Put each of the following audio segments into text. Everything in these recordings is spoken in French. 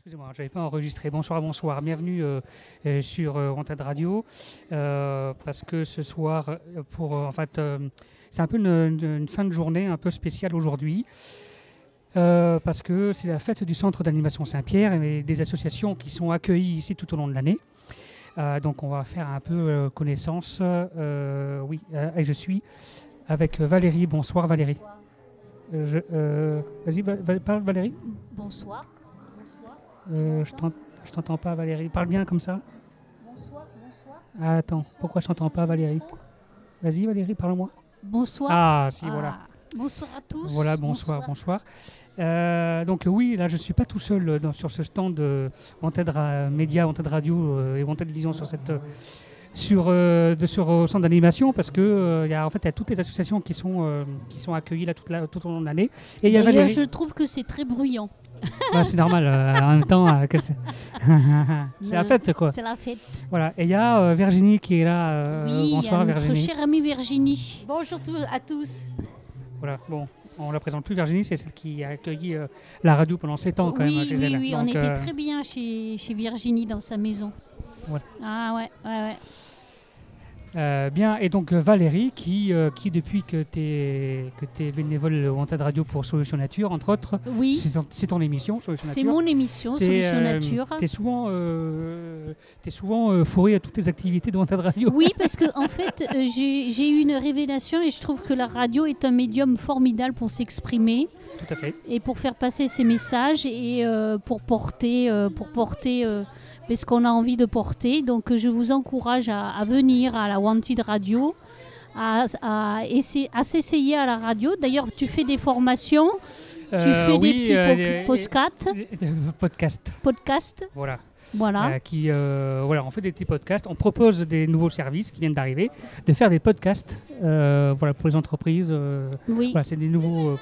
Excusez-moi, je n'avais pas enregistré. Bonsoir, bonsoir. Bienvenue sur Wanted Radio. Parce que ce soir, c'est un peu une fin de journée un peu spéciale aujourd'hui. Parce que c'est la fête du Centre d'animation Saint-Pierre et des associations qui sont accueillies ici tout au long de l'année. Donc on va faire un peu connaissance. Et je suis avec Valérie. Bonsoir Valérie. Vas-y, parle Valérie. Bonsoir. Je t'entends pas Valérie. Parle bien comme ça. Bonsoir. Attends, pourquoi je t'entends pas Valérie? Vas-y Valérie, parle-moi. Bonsoir. Ah si, voilà. Bonsoir à tous. Voilà, bonsoir. Donc oui, là je suis pas tout seul sur ce stand de Wanted Média, Wanted Radio et Wanted Vision sur au centre d'animation parce que il y a toutes les associations qui sont accueillies là tout au long de l'année. Et il y a D'ailleurs, Valérie. je trouve que c'est très bruyant. Ouais, c'est normal. En même temps, c'est la fête quoi. C'est la fête. Voilà. Et il y a Virginie qui est là. Oui, bonsoir notre Virginie. chère amie Virginie. Bonjour à tous. Voilà. Bon. On la présente plus, Virginie, c'est celle qui a accueilli la radio pendant 7 ans quand même chez elle. Oui, donc, on était très bien chez Virginie dans sa maison. Ouais. Ah ouais. Bien, et donc Valérie, qui depuis que tu es bénévole Wanted Radio pour Solution Nature, entre autres, oui. c'est ton émission, Solution Nature. C'est mon émission, Solution Nature. Tu es souvent fourré à toutes les activités de Wanted Radio. Oui, parce que en fait, j'ai eu une révélation et je trouve que la radio est un médium formidable pour s'exprimer. Tout à fait. Et pour faire passer ses messages et pour porter ce qu'on a envie de porter. Donc je vous encourage à venir à la Wanted Radio, à s'essayer à la radio. D'ailleurs, tu fais des formations, tu fais des petits podcasts. Voilà. On fait des petits podcasts. On propose des nouveaux services qui viennent d'arriver, de faire des podcasts pour les entreprises. Oui. C'est des nouveaux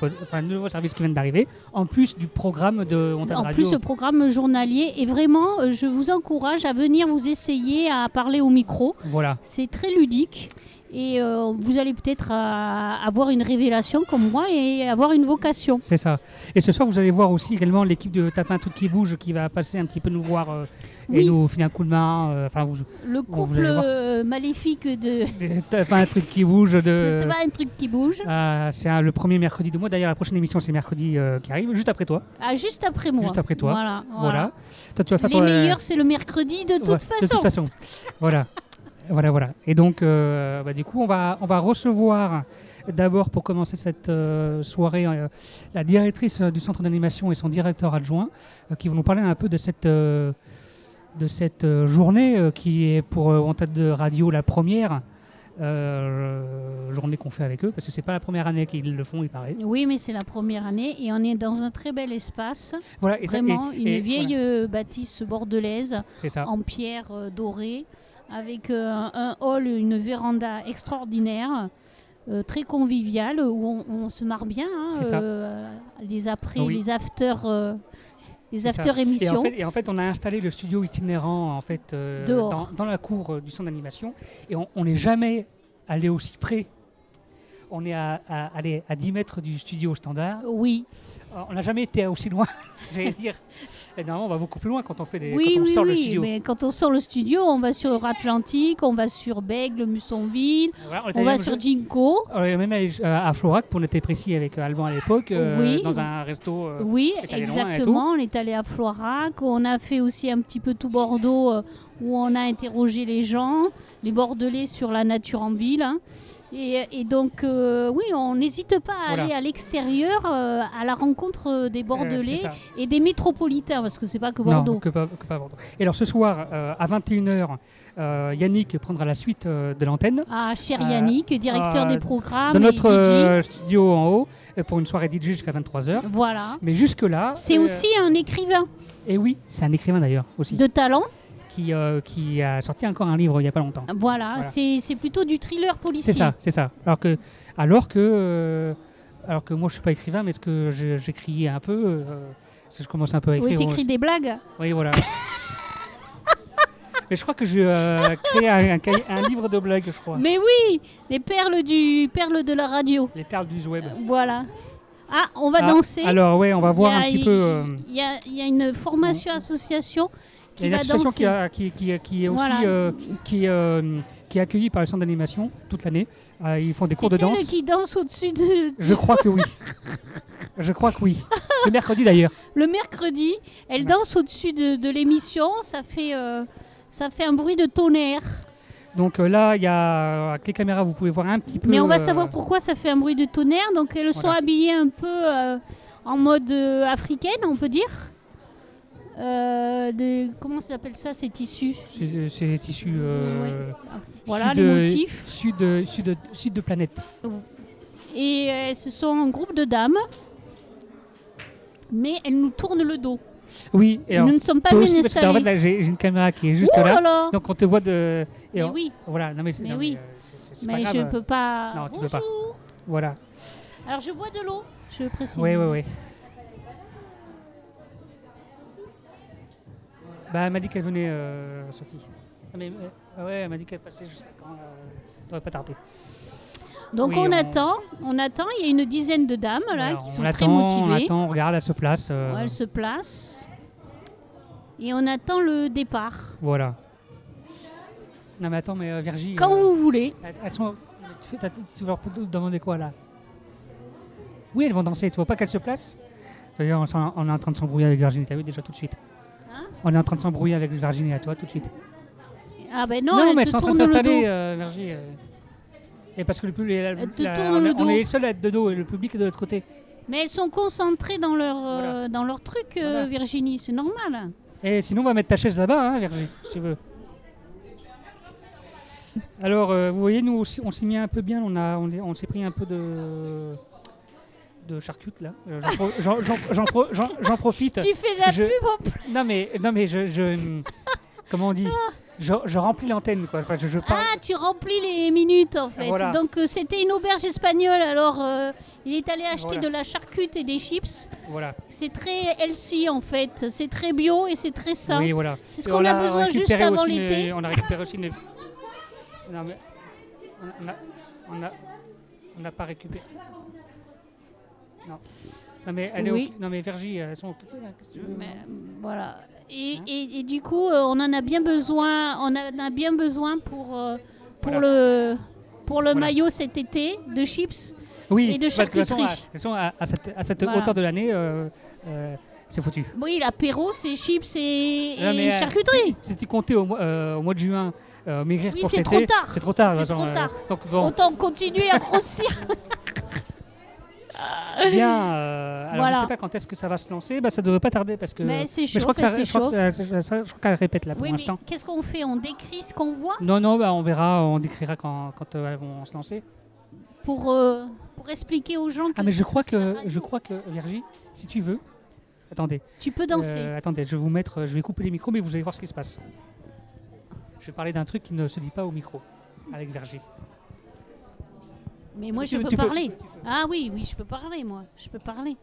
services qui viennent d'arriver, en plus du programme de Wanted Radio. En plus, ce programme journalier. Et vraiment, je vous encourage à venir vous essayer à parler au micro. Voilà. C'est très ludique. Et vous allez peut-être avoir une révélation comme moi et avoir une vocation. C'est ça. Et ce soir, vous allez voir aussi également l'équipe de Tape un truc qui bouge qui va passer un petit peu nous voir et nous filer un coup de main. Le couple maléfique de Tape un truc qui bouge. Tape un truc qui bouge. C'est le premier mercredi de mois. D'ailleurs, la prochaine émission, c'est mercredi qui arrive, juste après toi. Ah, juste après moi. Juste après toi. Voilà. Toi, tu vas faire les meilleurs, c'est le mercredi de toute façon. De toute façon. Voilà. Et donc, du coup, on va recevoir d'abord, pour commencer cette soirée, la directrice du centre d'animation et son directeur adjoint, qui vont nous parler un peu de cette journée qui est pour Wanted Radio la première journée qu'on fait avec eux, parce que c'est pas la première année qu'ils le font, il paraît. Oui, mais c'est la première année et on est dans un très bel espace. Voilà, vraiment une vieille bâtisse bordelaise en pierre dorée, avec un hall, une véranda extraordinaire, très conviviale, où on se marre bien. Les afters émissions. Et en fait, on a installé le studio itinérant dans la cour du centre d'animation, et on n'est jamais allé aussi près. On est à 10 mètres du studio standard. Oui. On n'a jamais été aussi loin, j'allais dire. Et normalement, on va beaucoup plus loin quand on fait le studio. Mais quand on sort le studio, on va sur Atlantique, on va sur Bègle, Mussonville, on va sur Ginkgo. On est même allé à Florac, pour être précis, avec Alban à l'époque, dans un resto. Oui, exactement. On est allé à Florac. On a fait aussi un petit peu tout Bordeaux, où on a interrogé les gens, les Bordelais sur la nature en ville. Et donc, on n'hésite pas à aller à l'extérieur, à la rencontre des Bordelais et des métropolitains, parce que c'est pas que Bordeaux. Non, que pas Bordeaux. Et alors ce soir, à 21h, Yannick prendra la suite de l'antenne. Ah, cher Yannick, directeur des programmes. De notre studio en haut, pour une soirée DJ jusqu'à 23h. Voilà. Mais jusque-là... C'est aussi un écrivain. Et oui, c'est un écrivain d'ailleurs aussi. De talent. Qui a sorti encore un livre il n'y a pas longtemps. Voilà. C'est plutôt du thriller policier. C'est ça. Alors que moi je ne suis pas écrivain, mais ce que j'écris un peu, je commence un peu à écrire. Oui, tu écris des blagues. Oui, voilà. Mais je crois que je crée un livre de blagues, je crois. Mais oui, les perles de la radio. Les perles du web. Voilà. Ah, on va danser. Alors, ouais, on va voir un petit peu. Il y a une formation association Il y a une va association danser. qui est aussi Voilà. qui est accueillie par le centre d'animation toute l'année. Ils font des cours de C'est elle danse. qui danse au-dessus de... Je crois que oui. Je crois que oui. Le mercredi d'ailleurs. Le mercredi, elle danse au-dessus de l'émission. Ça fait un bruit de tonnerre. Donc là, il y a avec les caméras, vous pouvez voir un petit peu. Mais on va savoir pourquoi ça fait un bruit de tonnerre. Donc elles sont habillées un peu en mode africaine, on peut dire. Comment ça s'appelle ça, ces tissus? C'est des tissus. Voilà les motifs. Sud de planète. Et ce sont un groupe de dames, mais elles nous tournent le dos. Oui, et nous ne sommes pas bien installés. En fait, là, j'ai une caméra qui est juste là, donc on te voit de. Et oui. Voilà, non mais mais oui. C'est mais pas grave. je peux pas. Non, tu Bonjour. peux pas. Voilà. Alors je bois de l'eau, je précise. Oui. Bah, elle m'a dit qu'elle venait, Sophie. Ah, mais, ouais, elle m'a dit qu'elle passait, je sais pas quand, ça va pas tarder. Donc oui, on attend, il y a une dizaine de dames là, qui sont très motivées. On attend, on regarde, elle se place. Ouais, elle se place. Et on attend le départ. Voilà. Non mais attends, mais Virgie... Quand vous voulez. Elles sont... Tu leur peux demander quoi là? Oui, elles vont danser, tu vois pas qu'elles se placent? D'ailleurs, on est en train de s'embrouiller avec Virginie, t'as vu déjà tout de suite. On est en train de s'embrouiller avec Virginie à toi tout de suite. Ah ben non, mais elles sont en train de s'installer, Virginie. Et parce que on est les seuls à être de dos et le public est de l'autre côté. Mais elles sont concentrées dans leur truc, Virginie, c'est normal. Et sinon, on va mettre ta chaise là-bas, hein, Virginie, si tu veux. Alors, vous voyez, nous aussi, on s'est mis un peu bien, on s'est pris un peu de charcute là. J'en profite. Tu fais de la pub en plus. Non mais comment on dit? Je remplis l'antenne quoi. Enfin, je parle. Ah, tu remplis les minutes en fait. Voilà. Donc c'était une auberge espagnole. Alors il est allé acheter de la charcute et des chips. Voilà. C'est très healthy en fait. C'est très bio et c'est très sain. Oui, voilà. C'est ce qu'on a besoin juste avant l'été. On a récupéré aussi une... Non mais on n'a pas récupéré. Non mais elle est non mais Virgie, elles sont occupées là. Qu'est-ce que tu veux? Mais, voilà. Et du coup, on en a bien besoin. On en a bien besoin pour le maillot cet été de chips et de charcuterie. De toute façon, à cette hauteur de l'année, c'est foutu. Oui, l'apéro, c'est chips et charcuterie. Si tu comptais au mois de juin maigrir pour cet été, c'est trop tard. C'est trop tard. Donc, bon. Autant continuer à grossir. Bien, alors je ne sais pas quand est-ce que ça va se lancer, ça ne devrait pas tarder parce que. Mais c'est chaud, je crois qu'elle répète là pour l'instant. Mais qu'est-ce qu'on fait? On décrit ce qu'on voit? Non, on verra, on décrira quand elles vont se lancer. Pour expliquer aux gens. Mais je crois que Virgie, si tu veux, attendez. Tu peux danser. Attendez, je vais couper les micros, mais vous allez voir ce qui se passe. Je vais parler d'un truc qui ne se dit pas au micro avec Virgie. Mais moi, je peux parler. Ah oui, je peux parler, moi. Je peux parler.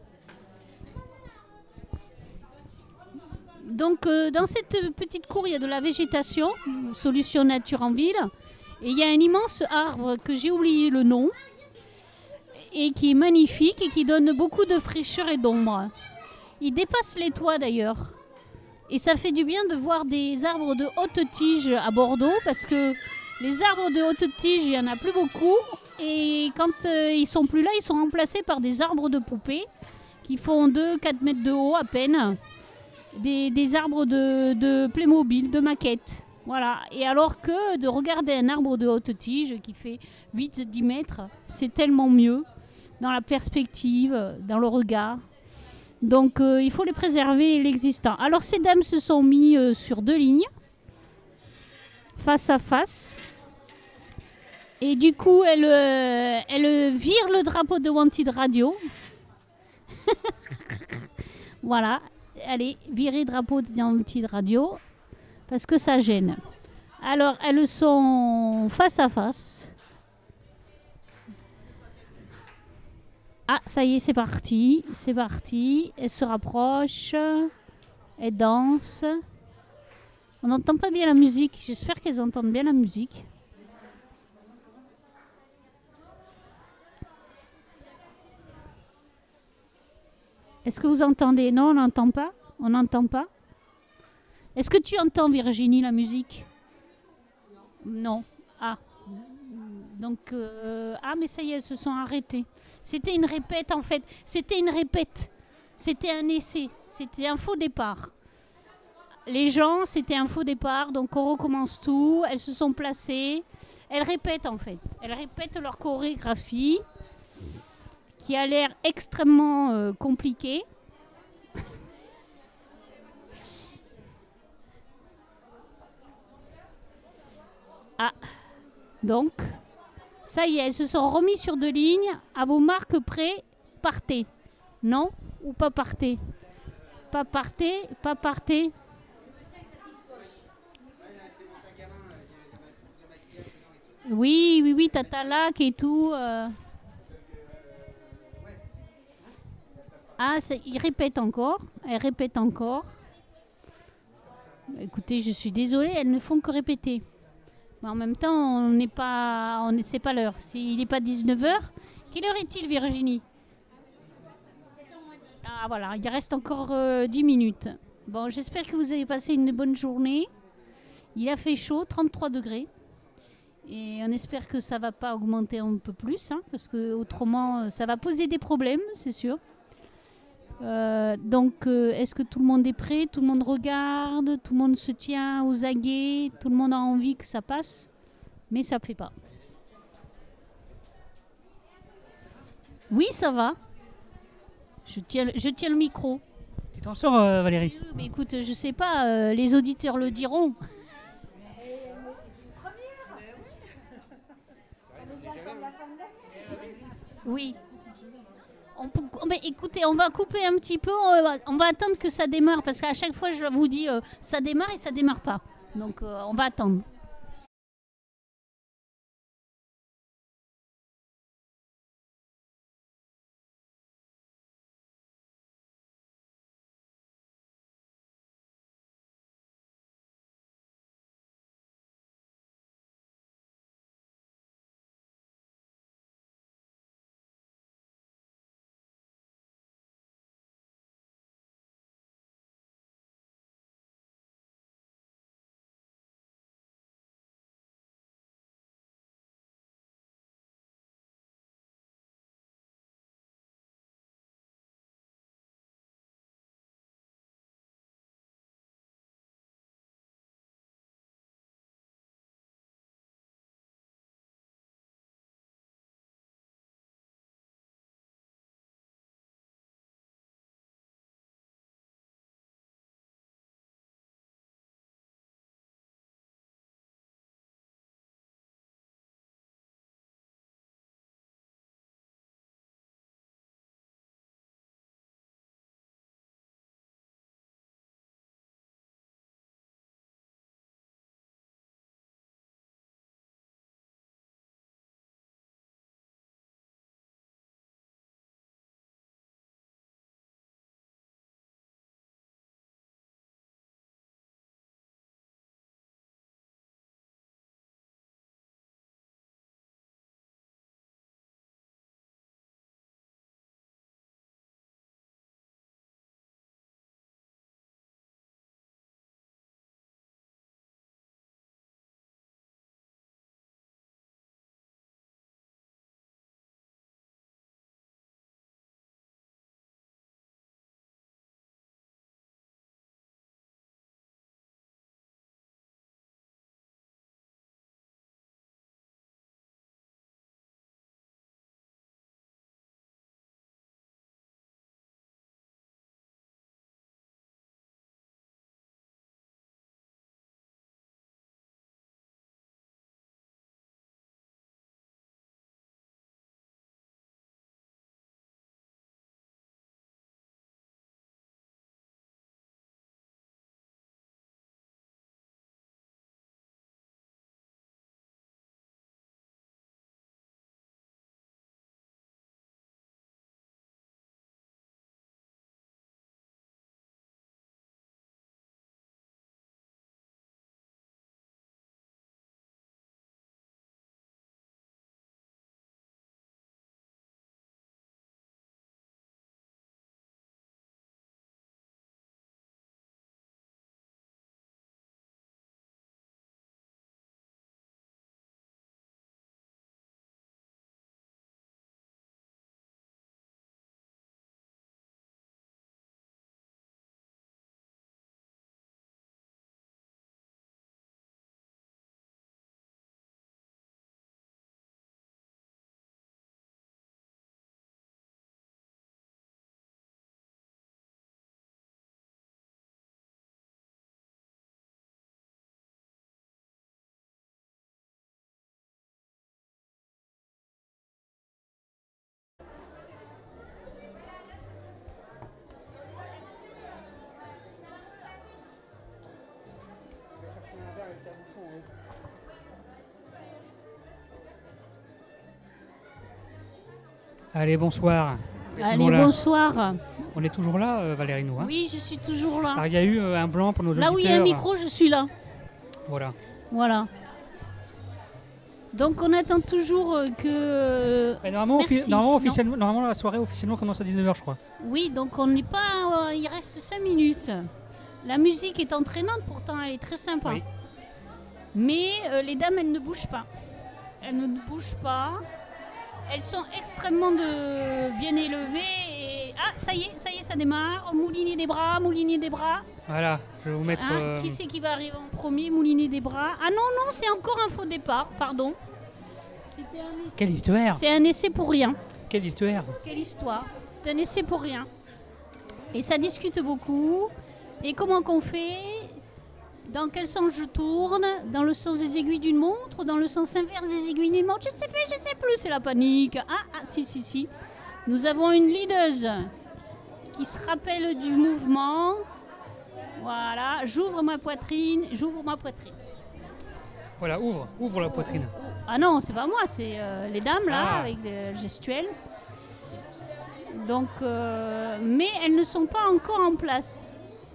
Donc, dans cette petite cour, il y a de la végétation, solution nature en ville. Et il y a un immense arbre que j'ai oublié le nom, et qui est magnifique et qui donne beaucoup de fraîcheur et d'ombre. Il dépasse les toits, d'ailleurs. Et ça fait du bien de voir des arbres de haute tige à Bordeaux, parce que les arbres de haute tige, il n'y en a plus beaucoup. Et quand ils sont plus là, ils sont remplacés par des arbres de poupée qui font 2-4 mètres de haut à peine. Des arbres de Playmobil, de maquettes. Voilà. Et alors que de regarder un arbre de haute tige qui fait 8-10 mètres, c'est tellement mieux dans la perspective, dans le regard. Donc il faut les préserver l'existant. Alors ces dames se sont mises sur 2 lignes, face à face. Et du coup, elle vire le drapeau de Wanted Radio. Voilà. Allez, virer drapeau de Wanted Radio. Parce que ça gêne. Alors, elles sont face à face. Ah, ça y est, c'est parti. C'est parti. Elles se rapprochent. Elles dansent. On n'entend pas bien la musique. J'espère qu'elles entendent bien la musique. Est-ce que vous entendez? Non, on n'entend pas. On n'entend pas. Est-ce que tu entends, Virginie, la musique? Non. Ah. Donc, ah, mais ça y est, elles se sont arrêtées. C'était une répète, en fait. C'était une répète. C'était un essai. C'était un faux départ. Les gens, c'était un faux départ. Donc, on recommence tout. Elles se sont placées. Elles répètent, en fait. Elles répètent leur chorégraphie, qui a l'air extrêmement compliquée. Ah, donc, ça y est, elles se sont remises sur deux lignes. À vos marques près, partez. Non ou pas partez? Pas partez, pas partez. Oui, oui, oui, t'as ta lac et tout. Ah, il répète encore. Elle répète encore. Écoutez, je suis désolée, elles ne font que répéter. Mais en même temps, on n'est pas, c'est pas l'heure. S'il n'est pas 19 heures, quelle heure est-il, Virginie? Ah voilà, il reste encore 10 minutes. Bon, j'espère que vous avez passé une bonne journée. Il a fait chaud, 33 degrés. Et on espère que ça ne va pas augmenter un peu plus, hein, parce que autrement, ça va poser des problèmes, c'est sûr. Donc, est-ce que tout le monde est prêt? Tout le monde regarde? Tout le monde se tient aux aguets? Tout le monde a envie que ça passe? Mais ça ne fait pas. Oui, ça va. Je tiens le micro. Tu t'en sors, Valérie? Mais écoute, je sais pas, les auditeurs le diront. Oui. Mais écoutez, on va couper un petit peu, on va attendre que ça démarre, parce qu'à chaque fois, je vous dis, ça démarre et ça démarre pas. Donc, on va attendre. Allez, bonsoir. Allez, bonsoir. On est toujours là, Valérie, nous. Hein, oui, je suis toujours là. Alors, il y a eu un blanc pour nos auditeurs. Là où il y a un micro, je suis là. Voilà. Voilà. Donc on attend toujours que... Normalement, Merci, normalement, la soirée officiellement commence à 19h, je crois. Oui, donc on n'est pas... il reste 5 minutes. La musique est entraînante, pourtant elle est très sympa. Oui. Mais les dames, elles ne bougent pas. Elles ne bougent pas. Elles sont extrêmement bien élevées. Et... Ah, ça y est, ça démarre. Mouliner des bras, mouliner des bras. Voilà, je vais vous mettre... Qui c'est qui va arriver en premier, mouliner des bras? Ah non, c'est encore un faux départ, pardon. C'était un essai. Quelle histoire! C'est un essai pour rien. Quelle histoire! Quelle histoire! C'est un essai pour rien. Et ça discute beaucoup. Et comment qu'on fait? Dans quel sens je tourne? Dans le sens des aiguilles d'une montre? Dans le sens inverse des aiguilles d'une montre? Je sais plus, c'est la panique. Ah, si. Nous avons une leaduse qui se rappelle du mouvement. Voilà, j'ouvre ma poitrine. Voilà, ouvre la poitrine. Ah non, c'est pas moi, c'est les dames là, avec le gestuel. Donc, mais elles ne sont pas encore en place.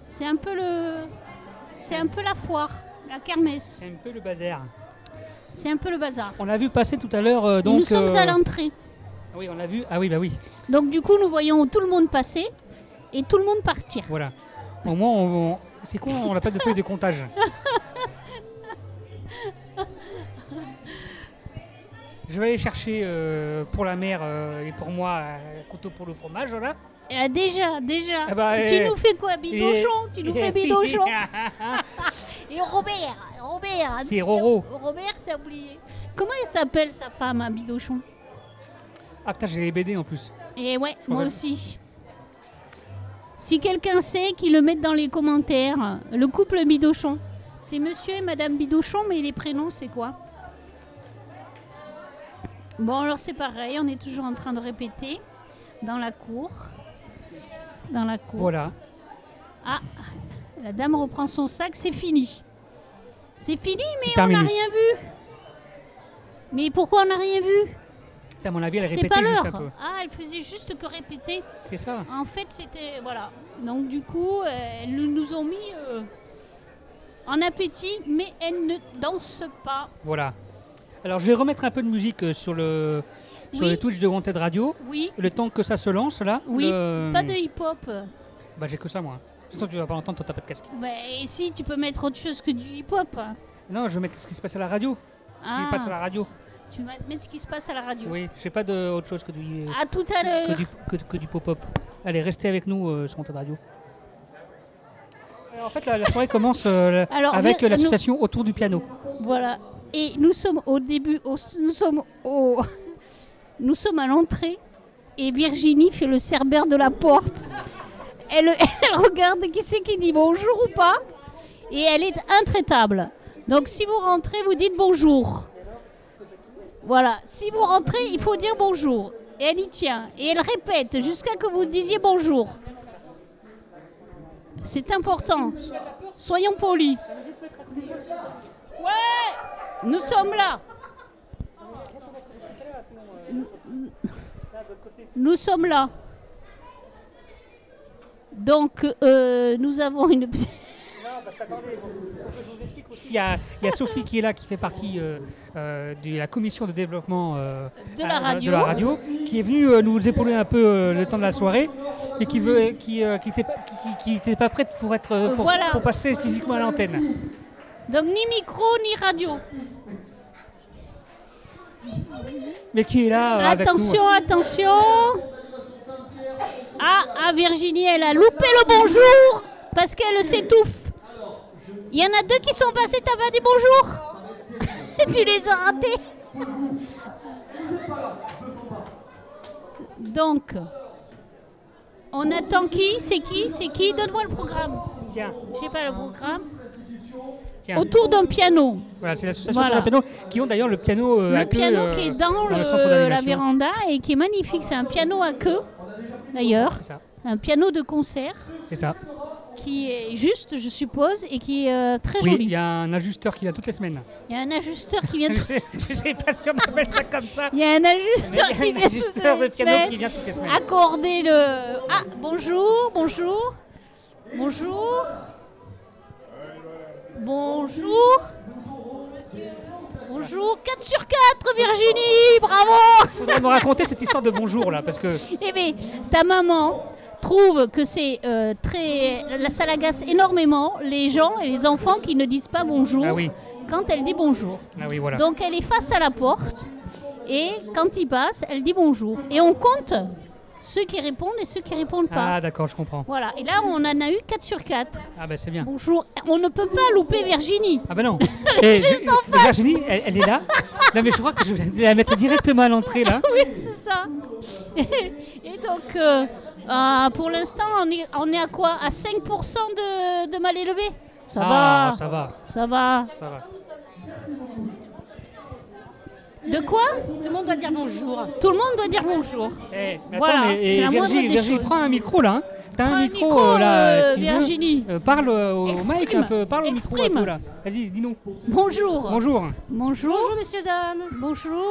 C'est un peu la foire, la kermesse. C'est un peu le bazar. C'est un peu le bazar. On l'a vu passer tout à l'heure. Donc nous sommes à l'entrée. Oui, on l'a vu. Ah oui, bah oui. Donc du coup, nous voyons tout le monde passer et tout le monde partir. Voilà. Au moins, c'est con, on n'a pas de feuille de comptage. Je vais aller chercher pour la mère et pour moi un couteau pour le fromage, là. Déjà. Ah bah, tu nous fais quoi, bidochon? Tu nous fais bidochon? Et Robert. C'est Roro. Robert, t'as oublié. Comment elle s'appelle sa femme, à bidochon? Ah putain, j'ai les BD en plus. Et ouais, moi aussi. Si quelqu'un sait, qu'il le mette dans les commentaires. Le couple Bidochon. C'est monsieur et madame Bidochon, mais les prénoms, c'est quoi? Bon, alors c'est pareil, on est toujours en train de répéter. Dans la cour. Voilà. Ah, la dame reprend son sac, c'est fini. C'est fini, mais on n'a rien vu. Mais pourquoi on n'a rien vu? C'est à mon avis, elle C'est répétait pas juste l'heure. un peu. Ah, elle faisait juste que répéter. C'est ça. En fait, c'était... Voilà. Donc du coup, elles nous ont mis en appétit, mais elles ne dansent pas. Voilà. Alors, je vais remettre un peu de musique sur le Twitch de Wanted Radio. Oui. Le temps que ça se lance, là. Oui, pas de hip-hop. Bah, j'ai que ça, moi. De toute façon, tu vas pas l'entendre, toi, t'as pas de casque. Bah, et si, tu peux mettre autre chose que du hip-hop. Non, je vais mettre ce qui se passe à la radio. Ce qui passe à la radio. Tu vas mettre ce qui se passe à la radio. Oui, j'ai pas d'autre chose que du... À tout à l'heure. Que du pop-up. Allez, restez avec nous sur Wanted Radio. Alors, en fait, la soirée commence avec l'association autour du piano. Voilà. Et nous sommes au début, nous sommes à l'entrée et Virginie fait le cerbère de la porte. Elle regarde qui c'est qui dit bonjour ou pas et elle est intraitable. Donc si vous rentrez, vous dites bonjour. Voilà, si vous rentrez, il faut dire bonjour. Et elle y tient. Et elle répète jusqu'à que vous disiez bonjour. C'est important. Soyons polis. Ouais, nous sommes là. Nous sommes là. Donc, nous avons une... Il y a Sophie qui est là, qui fait partie de la commission de développement de la radio, qui est venue nous épauler un peu le temps de la soirée, mais qui n'était pas prête pour passer physiquement à l'antenne. Donc ni micro ni radio. Mais qui est là avec nous. Attention. Ah, Virginie, elle a loupé le bonjour parce qu'elle s'étouffe. Il y en a deux qui sont passés, t'as pas dit bonjour. Tu les as ratés. Donc, on attend qui? C'est qui? Donne-moi le programme. Tiens. Je sais pas le programme. Tiens. Autour d'un piano. Voilà, c'est l'association autour d'un piano qui ont d'ailleurs le piano à queue. Le piano qui est dans le centre d'animation. La véranda et qui est magnifique. C'est un piano à queue, d'ailleurs. C'est ça. Un piano de concert. C'est ça. qui est juste, je suppose, et qui est très Oui, jolie. il y a un ajusteur qui vient toutes les semaines. Il y a un ajusteur qui vient. Je sais pas si on appelle ça comme ça. Il y a un ajusteur Il y a qui un vient ajusteur de toutes les piano semaines qui vient toutes les semaines. accorder le. Ah, bonjour, bonjour, bonjour, bonjour. Bonjour, 4 sur 4, Virginie, bravo. Il faudrait me raconter cette histoire de bonjour là, parce que Eh bien, ta maman trouve que c'est ça l'agace énormément les gens et les enfants qui ne disent pas bonjour ah oui, quand elle dit bonjour. voilà. Donc elle est face à la porte et quand il passe, elle dit bonjour. Et on compte ceux qui répondent et ceux qui répondent pas. Ah d'accord, je comprends. Voilà, et là on en a eu 4 sur 4. Ah bah c'est bien. Bonjour, on ne peut pas louper Virginie. Ah bah non. Juste en face. Virginie, elle est là. Non mais je crois que je vais la mettre directement à l'entrée là. Oui, c'est ça. Et donc, pour l'instant, on est à quoi? À 5% de mal élevé? Ça va. Ça va. Ça va. Ça va. De quoi? Tout le monde doit dire bonjour. Tout le monde doit dire bonjour. Mais Voilà, attends, c'est la moindre des Virginie, choses. prends un micro là. Hein. T'as Prends un micro là, si tu veux. Virginie. Parle au Exprime. mic un peu, parle au micro un Exprime. peu là. Vas-y, dis-nous. Bonjour. Bonjour. Bonjour. Bonjour, messieurs, dames. Bonjour.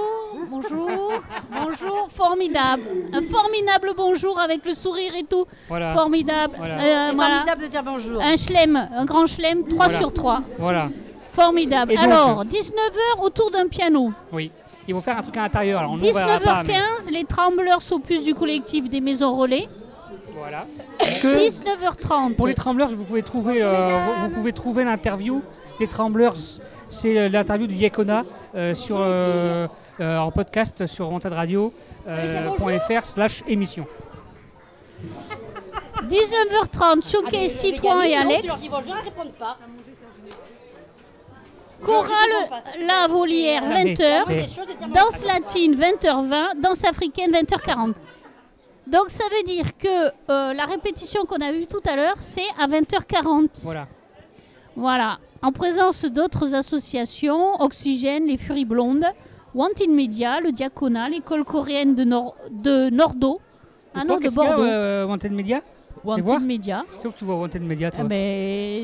Bonjour. Bonjour. Formidable. Un formidable bonjour avec le sourire et tout. Voilà. Formidable. Voilà. C'est Voilà. formidable de dire bonjour. Un chelem, un grand chelem, 3 Voilà. sur 3. Voilà. Formidable. Et donc, Alors, 19h autour d'un piano. Oui. Ils vont faire un truc à l'intérieur. Alors, on ne verra pas. 19h15, les trembleurs s'opus du collectif des maisons relais. Voilà. Que 19h30. pour les Trembleurs, vous pouvez trouver, vous pouvez trouver l'interview des Trembleurs. C'est l'interview de Yekona en podcast sur wantedradio.fr/émission. 19h30, Showcase Titouan et Alex. Tu leur dis bonjour, ils répondent pas. Chorale La Volière, Ah, mais- 20h. mais- Danse latine, 20h20. Danse africaine, 20h40. Donc ça veut dire que la répétition qu'on a vue tout à l'heure, c'est à 20h40. Voilà. Voilà. En présence d'autres associations, Oxygène, les Furies Blondes, Wanted Media, le Diaconat, l'école coréenne de Nordo. Ah non, de Qu'est-ce qu'il y a, Bordeaux. Wanted Media voir Wanted Media. C'est où que tu vois Wanted Media, toi?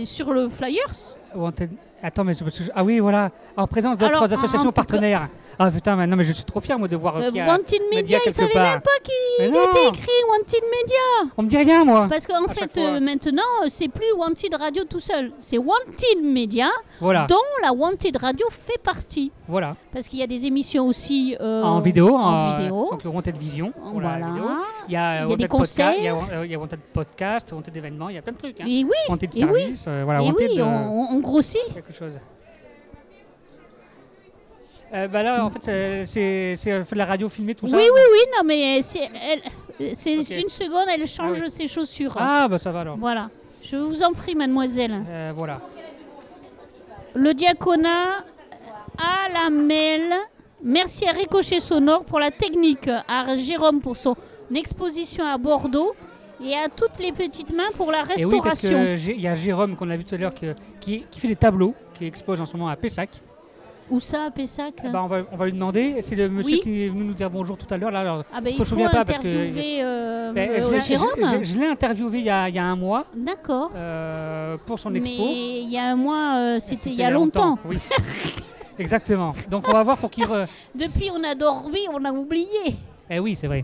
Sur le Flyers. Wanted... Attends, mais ah oui, voilà, en présence Alors, d'autres associations en tout cas- partenaires. Ah putain, mais non, mais je suis trop fier moi de voir qu'il y a Wanted Media, ils quelque savaient part. même pas qu'il Mais non. était écrit Wanted Media. On me dit rien, moi. Parce qu'en À chaque fait, fois. maintenant, c'est plus Wanted Radio tout seul. C'est Wanted Media, Voilà, dont la Wanted Radio fait partie. voilà. Parce qu'il y a des émissions aussi En vidéo, vidéo. donc le Wanted Vision pour la Voilà. vidéo. Il y a, Il y a Wanted des Podcast, concerts. il y a Wanted Podcast, Wanted événements, il y a plein de trucs. Hein. Et oui, Wanted et oui. Service, voilà, et Wanted oui, on grossit. quelque chose. Bah là, en fait, c'est de la radio filmée, tout ça. Oui, non, mais c'est Ok. une seconde, elle change Ah oui. ses chaussures. Ah, bah ça va alors. Voilà. Je vous en prie, mademoiselle. Voilà. Le Diaconat à la mêle. Merci à Ricochet Sonore pour la technique, à Jérôme pour son exposition à Bordeaux et à toutes les petites mains pour la Et oui, parce restauration. qu'il y a Jérôme qu'on a vu tout à l'heure qui fait des tableaux, qui expose en ce moment à Pessac. Où ça, à Pessac? Bah, on va lui demander. C'est le monsieur Oui. qui est venu nous dire bonjour tout à l'heure. Là, alors, Ah ben, je il me faut souviens pas parce que interviewer je Jérôme. je l'ai interviewé il y a un mois D'accord. pour son expo. Mais il y a un mois, c'était C'était il y a longtemps. Oui. Exactement. Donc on va voir pour qu'il. Depuis, on a dormi, on a oublié. Eh oui, c'est vrai.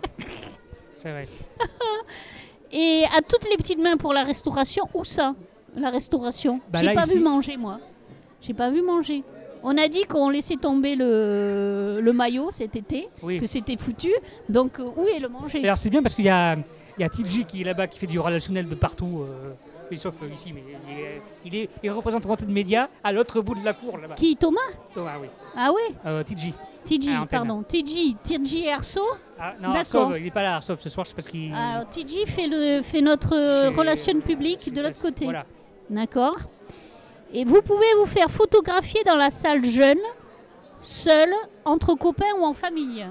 C'est vrai. Et à toutes les petites mains pour la restauration. Où ça, la restauration? Bah J'ai là, pas ici. vu manger, moi. J'ai pas vu manger. On a dit qu'on laissait tomber le maillot cet été, Oui. que c'était foutu. Donc, où est le manger? Et alors c'est bien parce qu'il y a TJ qui est là-bas qui fait du relationnel de partout. Sauf ici, mais il représente Wanted Media à l'autre bout de la cour là-bas. Qui, Thomas? Thomas, oui. Ah ouais, TJ. TJ, à l'antenne. pardon. TJ Erso. Ah, non, D'accord. Arsov, il n'est pas là, Arsov, ce soir, je sais pas ce qu'il. Alors, TJ fait notre Chez- relation publique chez de l'autre Presse. côté. Voilà. D'accord. Et vous pouvez vous faire photographier dans la salle jeune, seul, entre copains ou en famille.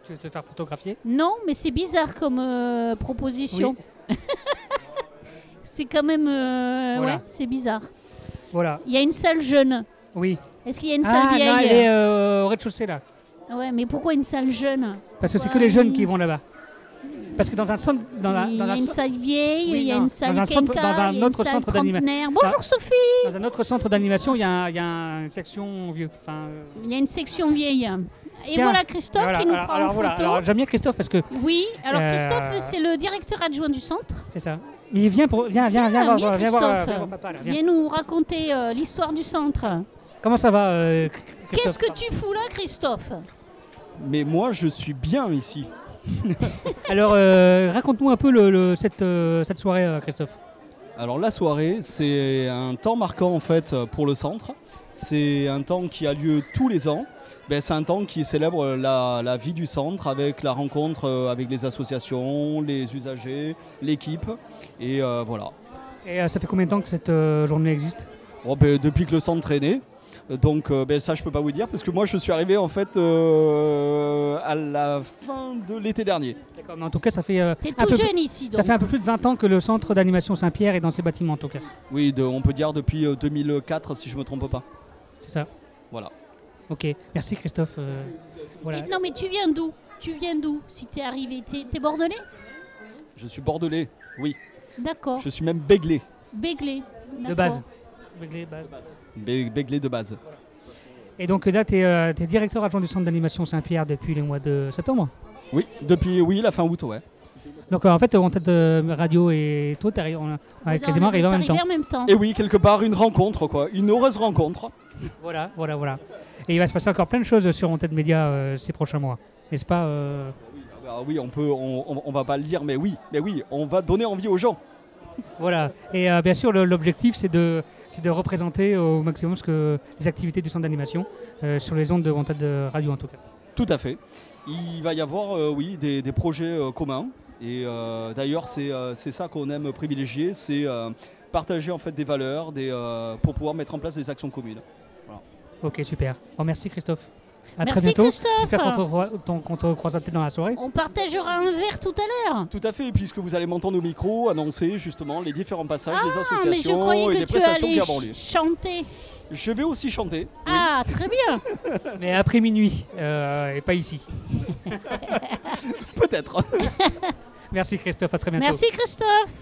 Tu veux te faire photographier? Non, mais c'est bizarre comme proposition. C'est quand même... Voilà. Ouais, c'est bizarre. Voilà. Il y a une salle jeune. Oui. Est-ce qu'il y a une Ah, salle non, elle vieille? est au rez-de-chaussée là. Ouais, mais pourquoi une salle jeune? Parce que c'est que les jeunes qui vont là-bas. Parce que dans un centre, Il y a une salle vieille, Oui, il y a non, une salle dans un centre- quinca, dans un il y a une autre salle centre d'animation. trentenaire. Bonjour Sophie. dans un autre centre d'animation, il y a une section vieux. Enfin, Il y a une section vieille. Et tiens, voilà Christophe voilà, qui nous alors, prend alors en voilà, photo. alors j'aime bien Christophe parce que Oui, alors Euh, Christophe, c'est le directeur adjoint du centre. c'est ça. Mais il vient viens Viens, voir Christophe. papa là. Viens. Viens nous raconter l'histoire du centre. Comment ça va Christophe? Qu'est-ce que tu fous là, Christophe? Mais moi, je suis bien ici. Alors raconte-nous un peu cette soirée, Christophe. Alors la soirée, c'est un temps marquant en fait pour le centre. C'est un temps qui a lieu tous les ans. C'est un temps qui célèbre la vie du centre avec la rencontre avec les associations, les usagers, l'équipe. Et voilà. Et ça fait combien de temps que cette journée existe? Depuis que le centre est né. Donc ça je peux pas vous dire parce que moi je suis arrivé en fait à la fin de l'été dernier. D'accord, mais en tout cas ça fait T'es un tout peu jeune ici, donc. ça fait un peu plus de 20 ans que le centre d'animation Saint-Pierre est dans ces bâtiments en tout cas. Oui, on peut dire depuis 2004 si je me trompe pas. C'est ça. Voilà. Ok, merci Christophe. Voilà. Non, mais tu viens d'où? Tu viens d'où si t'es arrivé? T'es bordelais? Je suis bordelais, oui. D'accord. Je suis même béglé. Béglé. De base. Béglé, base. Béglé de base. Et donc là, tu es directeur adjoint du centre d'animation Saint-Pierre depuis le mois de septembre. Oui, depuis la fin août, ouais. Donc en fait, on tête radio et toi, on est quasiment arrivé en même temps. Et oui, quelque part, une rencontre, quoi. Une heureuse rencontre. Voilà. Et il va se passer encore plein de choses sur On Tête Média ces prochains mois, n'est-ce pas Oui, on va pas le dire, mais oui, on va donner envie aux gens. Voilà. Et bien sûr, l'objectif, c'est de représenter au maximum les activités du centre d'animation sur les ondes de On Tête Radio en tout cas. Tout à fait. Il va y avoir, des projets communs. Et d'ailleurs, c'est ça qu'on aime privilégier, c'est partager en fait des valeurs pour pouvoir mettre en place des actions communes. Voilà. Ok, super. Bon, merci Christophe. À Merci très bientôt. Christophe. J'espère qu'on te croisera peut-être dans la soirée. On partagera un verre tout à l'heure. Tout à fait, puisque vous allez m'entendre au micro annoncer justement les différents passages des Mais je associations croyais et que des tu prestations qui allais avons lieu. chanter. Je vais aussi chanter. oui. Ah, très bien. Mais après minuit, et pas ici. Peut-être. Merci Christophe, à très bientôt. Merci Christophe.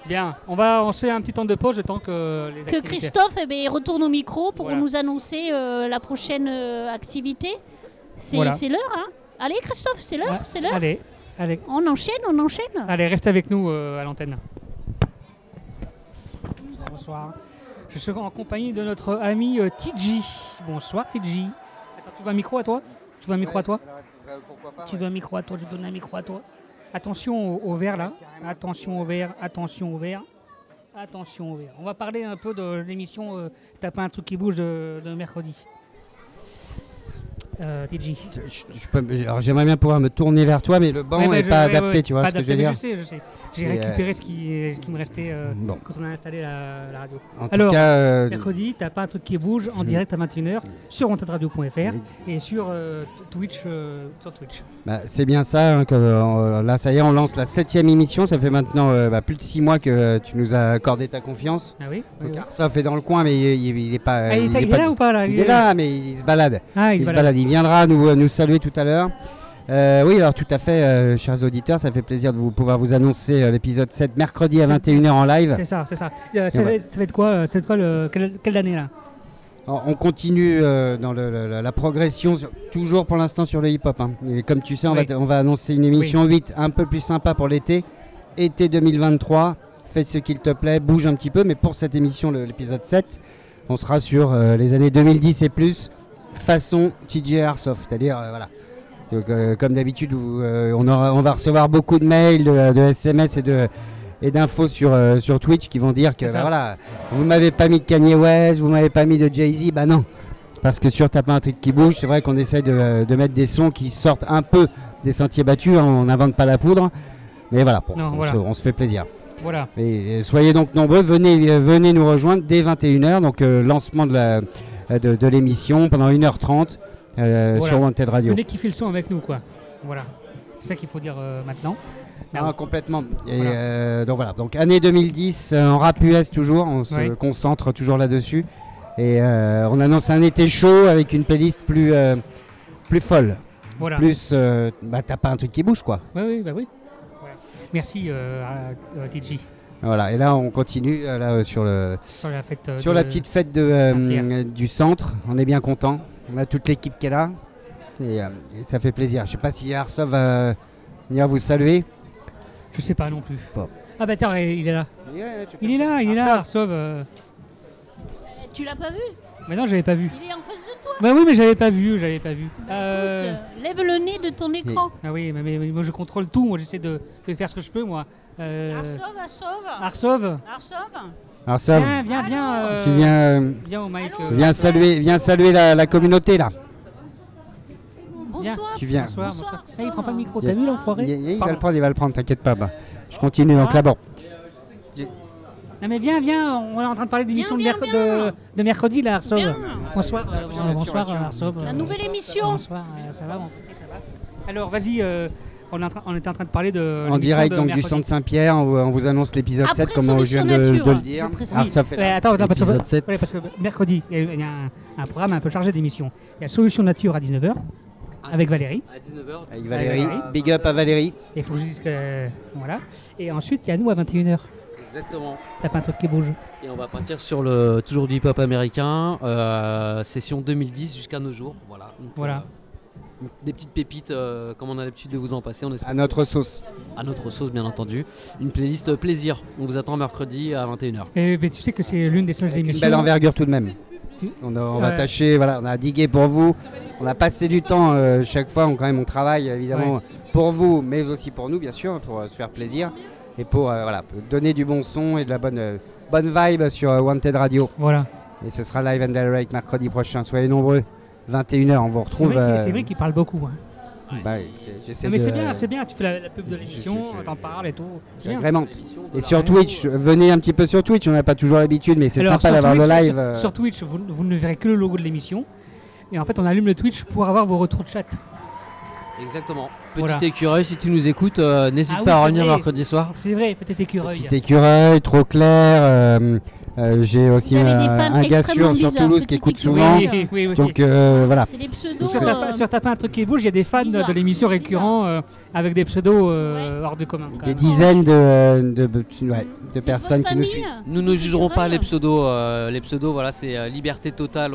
Bien, on se fait un petit temps de pause le temps que les Que activités... Christophe retourne au micro pour Voilà. nous annoncer la prochaine activité. C'est Voilà. l'heure, hein. Allez Christophe, c'est l'heure, Ah, c'est l'heure. Allez, On enchaîne. allez, reste avec nous à l'antenne. Bonsoir. Je suis en compagnie de notre ami TJ. Bonsoir TJ. Attends, tu veux un micro à toi? Tu veux un micro à toi? Tu veux un micro à toi? Je te donne un micro à toi. Attention au verre là. Attention au verre, attention au verre. Attention au verre. On va parler un peu de l'émission T'as pas un truc qui bouge de mercredi. TJ. Alors j'aimerais bien pouvoir me tourner vers toi, mais le banc n'est pas adapté, tu vois ce que je veux dire. Je sais. J'ai Et, récupéré ce qui me restait Bon. quand on a installé la radio. En Alors, tout cas, mercredi, t'as pas un truc qui bouge en direct à 21h sur ontadradio.fr et sur Twitch. c'est bien ça, hein, que là ça y est, on lance la 7e émission. Ça fait maintenant plus de 6 mois que tu nous as accordé ta confiance. Ah oui, Donc Arsof est dans le coin, mais il est pas. Ah, il est pas- là ou pas là? Il est là, mais il se balade. Ah, Il se balade. Il viendra nous saluer tout à l'heure. Oui, alors tout à fait, chers auditeurs, ça fait plaisir de pouvoir vous annoncer l'épisode 7 mercredi à 21h en live. C'est ça. Ça va être quoi, quelle année là? Alors, on continue dans la progression, toujours pour l'instant sur le hip-hop. Hein. Et comme tu sais, on va annoncer une émission 8 un peu plus sympa pour l'été. Été 2023, fais ce qu'il te plaît, bouge un petit peu. Mais pour cette émission, l'épisode 7, on sera sur les années 2010 et plus, façon TJ Airsoft. C'est-à-dire, voilà. Donc, comme d'habitude, on va recevoir beaucoup de mails, de SMS et d'infos sur Twitch qui vont dire que voilà, vous m'avez pas mis de Kanye West, vous m'avez pas mis de Jay-Z, bah non. Parce que sur T'as pas un truc qui bouge, c'est vrai qu'on essaie de mettre des sons qui sortent un peu des sentiers battus, hein, on n'invente pas la poudre. Mais voilà, on se fait plaisir. Voilà. Et soyez donc nombreux, venez nous rejoindre dès 21h, donc lancement de l'émission pendant 1h30 sur Wanted Radio. Venez kiffer le son avec nous, quoi. Voilà. C'est ça qu'il faut dire maintenant. Ah, complètement. Et donc année 2010 en rap US toujours, on se concentre toujours là-dessus. Et on annonce un été chaud avec une playlist plus folle. Voilà. Plus, t'as pas un truc qui bouge quoi. Oui. Merci TJ. Voilà, et là on continue là, sur Sur la fête. sur la petite fête du centre. On est bien content. On a toute l'équipe qui est là et ça fait plaisir. Je sais pas si Arsov va venir vous saluer. Je sais pas non plus. Bon. Ah bah tiens, il est là. Il est là, Arsov. Tu l'as pas vu? Mais non, j'avais pas vu. Il est en face de toi. Bah oui, mais j'avais pas vu. Bah, écoute, lève le nez de ton écran. Ah oui, mais moi je contrôle tout. Moi j'essaie de faire ce que je peux, moi. Arsov. Arsov, Viens. tu Viens au mic. viens saluer la communauté là. Bonsoir. Tu viens. Bonsoir. Ah, il prend pas le micro. T'as vu l'enfoiré? Il va le prendre, t'inquiète pas. Bah. Je continue donc là, bon. Non mais viens, on est en train de parler d'émission de mercredi là, Arsov. Bonsoir, Arsov. La nouvelle émission. Bonsoir, ça va mon petit, ça va. Alors vas-y, on était en train de parler de en direct donc du centre Saint-Pierre, on vous annonce l'épisode 7 comme je viens de le dire. Arsov fait l'épisode parce que mercredi, il y a un programme un peu chargé d'émissions. Il y a Solution Nature à 19h. Avec Valérie. À 19h. Avec Valérie. Big up à Valérie. Il faut que je dise que voilà. Et ensuite, il y a nous à 21h. Exactement. T'as pas un truc qui bouge. Et on va partir sur toujours du hip-hop américain, session 2010 jusqu'à nos jours. Voilà. Des petites pépites comme on a l'habitude de vous en passer. À notre sauce. À notre sauce, bien entendu. Une playlist plaisir. On vous attend mercredi à 21h. Et tu sais que c'est l'une des seules émissions. Une belle envergure tout de même. On va tâcher, voilà, on a digué pour vous. On a passé du temps chaque fois. On travaille évidemment pour vous, mais aussi pour nous, bien sûr, pour se faire plaisir. Et pour donner du bon son et de la bonne vibe sur Wanted Radio. Voilà. Et ce sera live and direct mercredi prochain. Soyez nombreux. 21h, on vous retrouve. C'est vrai qu'il parle beaucoup. Hein. Mais c'est bien, tu fais la pub de l'émission, t'en parles et tout. J'agrémente. Et sur Twitch, venez un petit peu sur Twitch, on n'a pas toujours l'habitude, mais c'est sympa d'avoir le live. Sur Twitch, vous ne verrez que le logo de l'émission. Et en fait, on allume le Twitch pour avoir vos retours de chat. Exactement. Petit écureuil, si tu nous écoutes, n'hésite pas à revenir mercredi soir. C'est vrai, petit écureuil. Petit écureuil, trop clair. J'ai aussi un gars sur Toulouse qui écoute souvent. Oui. Donc voilà. C'est des pseudos. Sur Taper un truc qui bouge, il y a des fans de l'émission récurrents avec des pseudos hors de commun. Des dizaines de personnes qui nous suivent. Nous ne jugerons pas les pseudos. Les pseudos, voilà, c'est liberté totale.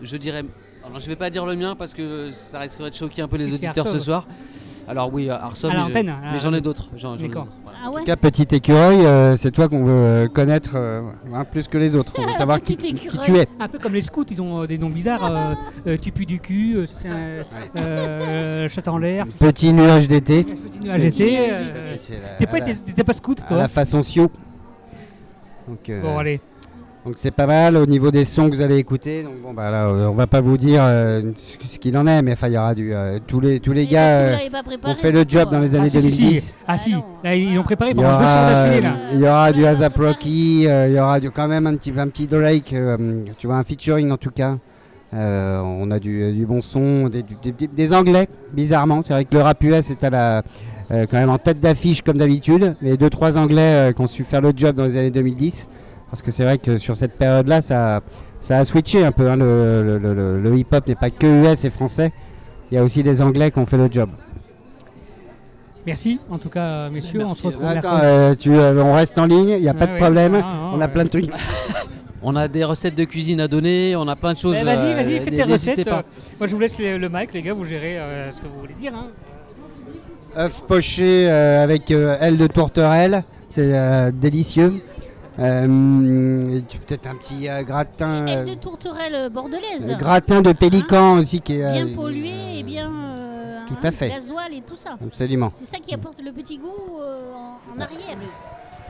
Je dirais. Alors, je vais pas dire le mien parce que ça risquerait de choquer un peu les auditeurs ce soir. Alors oui, Arsov, mais j'en ai d'autres. D'accord. En tout cas, petit écureuil, c'est toi qu'on veut connaître plus que les autres. On veut savoir qui tu es. Un peu comme les scouts, ils ont des noms bizarres. Tu pues du cul, c'est un chat en l'air. Petit nuage d'été. Petit nuage d'été. T'es pas scout, toi? À la façon Sio. Bon, allez. Donc c'est pas mal au niveau des sons que vous allez écouter. Donc bon là, on va pas vous dire ce qu'il en est, mais il y aura tous les gars ont fait le job dans les années 2010. Si, là ils l'ont préparé pendant 2 heures d'affilée là. Il y aura du ASAP Rocky, il y aura quand même un petit Drake, tu vois, un featuring en tout cas. On a du bon son, des anglais bizarrement. C'est vrai que le rap US est quand même en tête d'affiche comme d'habitude, mais 2-3 anglais qui ont su faire le job dans les années 2010. Parce que c'est vrai que sur cette période-là, ça a switché un peu. Hein. Le hip-hop n'est pas que US et français. Il y a aussi des Anglais qui ont fait le job. Merci, en tout cas, messieurs. Merci. On se retrouve on reste en ligne, il n'y a pas de problème. On a plein de trucs. On a des recettes de cuisine à donner, on a plein de choses. Vas-y, fais tes recettes. Moi, je vous laisse le mic, les gars, vous gérez ce que vous voulez dire. Hein. Œuf poché avec aile de tourterelle, c'est délicieux. Peut-être un petit gratin. Aile de tourterelle bordelaise. Gratin de pélican aussi qui est bien pollué et bien tout à fait. Gasoil et tout ça. Absolument. C'est ça qui apporte le petit goût en arrière.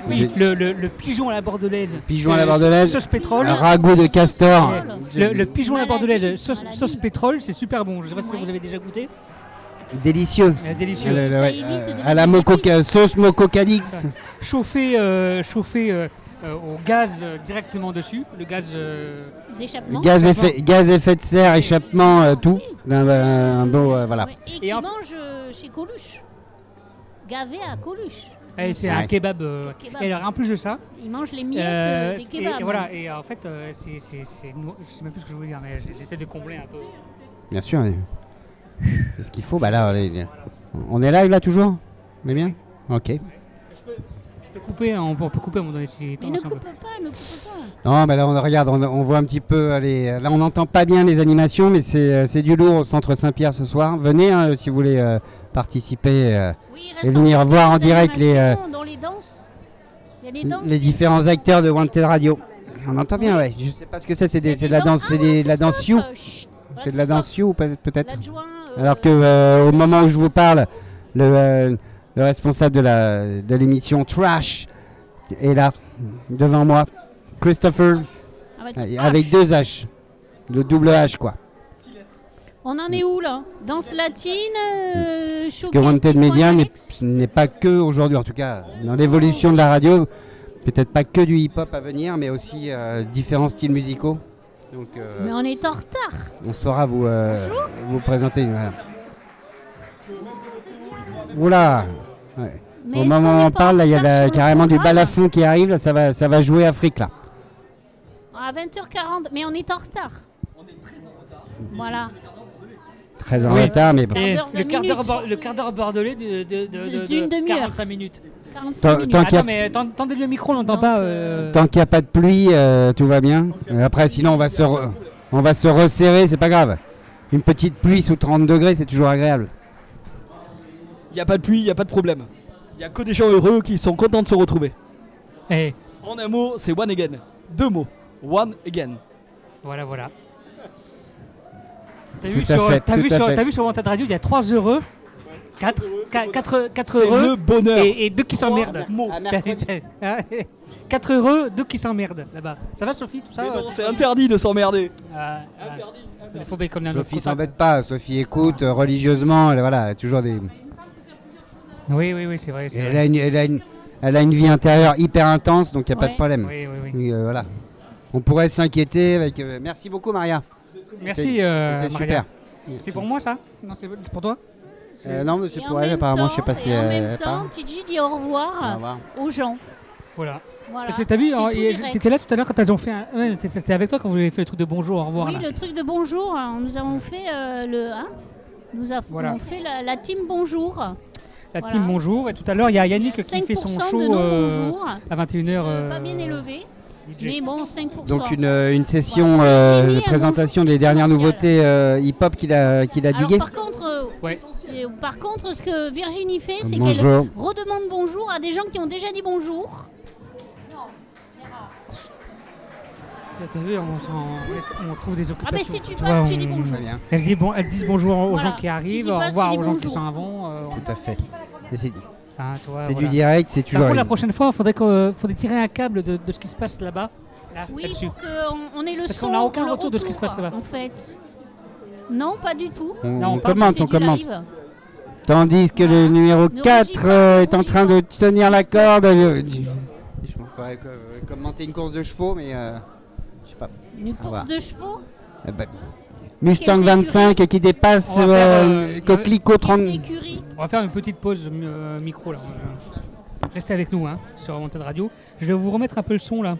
Oui, le pigeon à la bordelaise. Pigeon à la bordelaise. Sauce pétrole. Un ragoût de castor. Le pigeon à la bordelaise, sauce pétrole, c'est super bon. Je sais pas si vous avez déjà goûté. Délicieux. Délicieux. À la sauce Moco Calix. Chauffé au gaz directement dessus, le gaz d'échappement. Gaz effet de serre, échappement, tout. Un beau, voilà. Et qui mange chez Coluche. Gavé à Coluche. C'est un kebab. Et alors en plus de ça, il mange les miettes des kebabs. Et voilà. Et en fait, je sais même plus ce que je veux dire, mais j'essaie de combler un peu. Bien sûr. C'est ce qu'il faut. Bah là, on est live là toujours. On est bien. Ok. Je peux couper, on peut couper à un moment donné. Mais ne coupe pas, ne coupe pas. Non, mais là, regarde, on voit un petit peu. Allez, là, on n'entend pas bien les animations, mais c'est du lourd au centre Saint-Pierre ce soir. Venez hein, si vous voulez participer et venir voir en direct dans les danses. Il y a les danses. Les différents acteurs de Wanted Radio. On entend bien, ouais. Je sais pas ce que c'est de la danse, c'est de la danse you. C'est de la danse you peut-être. Alors que au moment où je vous parle, le responsable de l'émission Trash est là, devant moi. Christopher, avec 2 H. Le double H, quoi. On en est où, là? Danse latine, Parce que Wanted Media n'est pas que aujourd'hui, en tout cas, dans l'évolution de la radio, peut-être pas que du hip-hop à venir, mais aussi différents styles musicaux. Donc, mais on est en retard. On saura vous présenter. Voilà. Oula ouais. Au moment où on parle, là, il y a carrément du balafon qui arrive, là, ça va jouer Afrique là. À 20h40, mais on est en retard. On est très en retard. Voilà. Très en retard, mais bon. Et le quart d'heure bordelais d'une demi-heure. 45 minutes. 45 minutes. Attends, mais tendez le micro, on n'entend pas. Tant qu'il n'y a pas de pluie, tout va bien. Après, sinon, on va se resserrer, c'est pas grave. Une petite pluie sous 30 degrés, c'est toujours agréable. Il n'y a pas de pluie, il n'y a pas de problème. Il n'y a que des gens heureux qui sont contents de se retrouver. Et en un mot, c'est one again. 2 mots. One again. Voilà. T'as vu sur Wanted Radio, il y a 3 heureux, 4 heureux le bonheur. Et 2 qui s'emmerdent. 4 heureux, 2 qui s'emmerdent là-bas. Ça va Sophie, tout ça? Mais non, c'est interdit de s'emmerder. Interdit. Sophie s'embête pas, Sophie écoute religieusement, voilà, toujours des... Oui, c'est vrai. Elle a une vie intérieure hyper intense, donc il n'y a pas de problème. Oui. Voilà. On pourrait s'inquiéter avec... Merci beaucoup Maria. Merci Maria. Super. C'est pour moi ça? Non, c'est pour toi? Non, mais c'est pour elle apparemment, je sais pas si elle... En même temps, TJ dit au revoir aux gens. Voilà. Parce que t'as vu, t'étais là tout à l'heure quand elles ont fait c'était avec toi quand vous avez fait le truc de bonjour, au revoir. Oui, le truc de bonjour, nous avons fait nous avons fait la team bonjour. La team bonjour, et tout à l'heure il y a Yannick qui fait son show à 21h. Pas bien élevé. Mais bon, 5%. Donc une session de présentation des dernières nouveautés hip-hop qu'il a digué. Par contre, ce que Virginie fait, c'est qu'elle redemande bonjour à des gens qui ont déjà dit bonjour. T'as vu, on trouve des occupations. Ah mais si tu passes, tu dis bonjour. Elles disent bonjour aux gens qui arrivent, au revoir aux gens qui sont avant. Tout à fait. C'est du direct, c'est toujours... Par contre, la prochaine fois, il faudrait tirer un câble de ce qui se passe là-bas. Oui, pour qu'on ait le son. Parce qu'on n'a aucun retour de ce qui se passe là-bas. En fait. Non, pas du tout. On commente. Tandis que le numéro 4 est en train de tenir la corde. Je pourrais commenter une course de chevaux, mais je sais pas. Une course de chevaux Mustang 25 qui dépasse Coquelicot 30. On va faire une petite pause micro là. Restez avec nous sur Wanted Radio. Je vais vous remettre un peu le son là.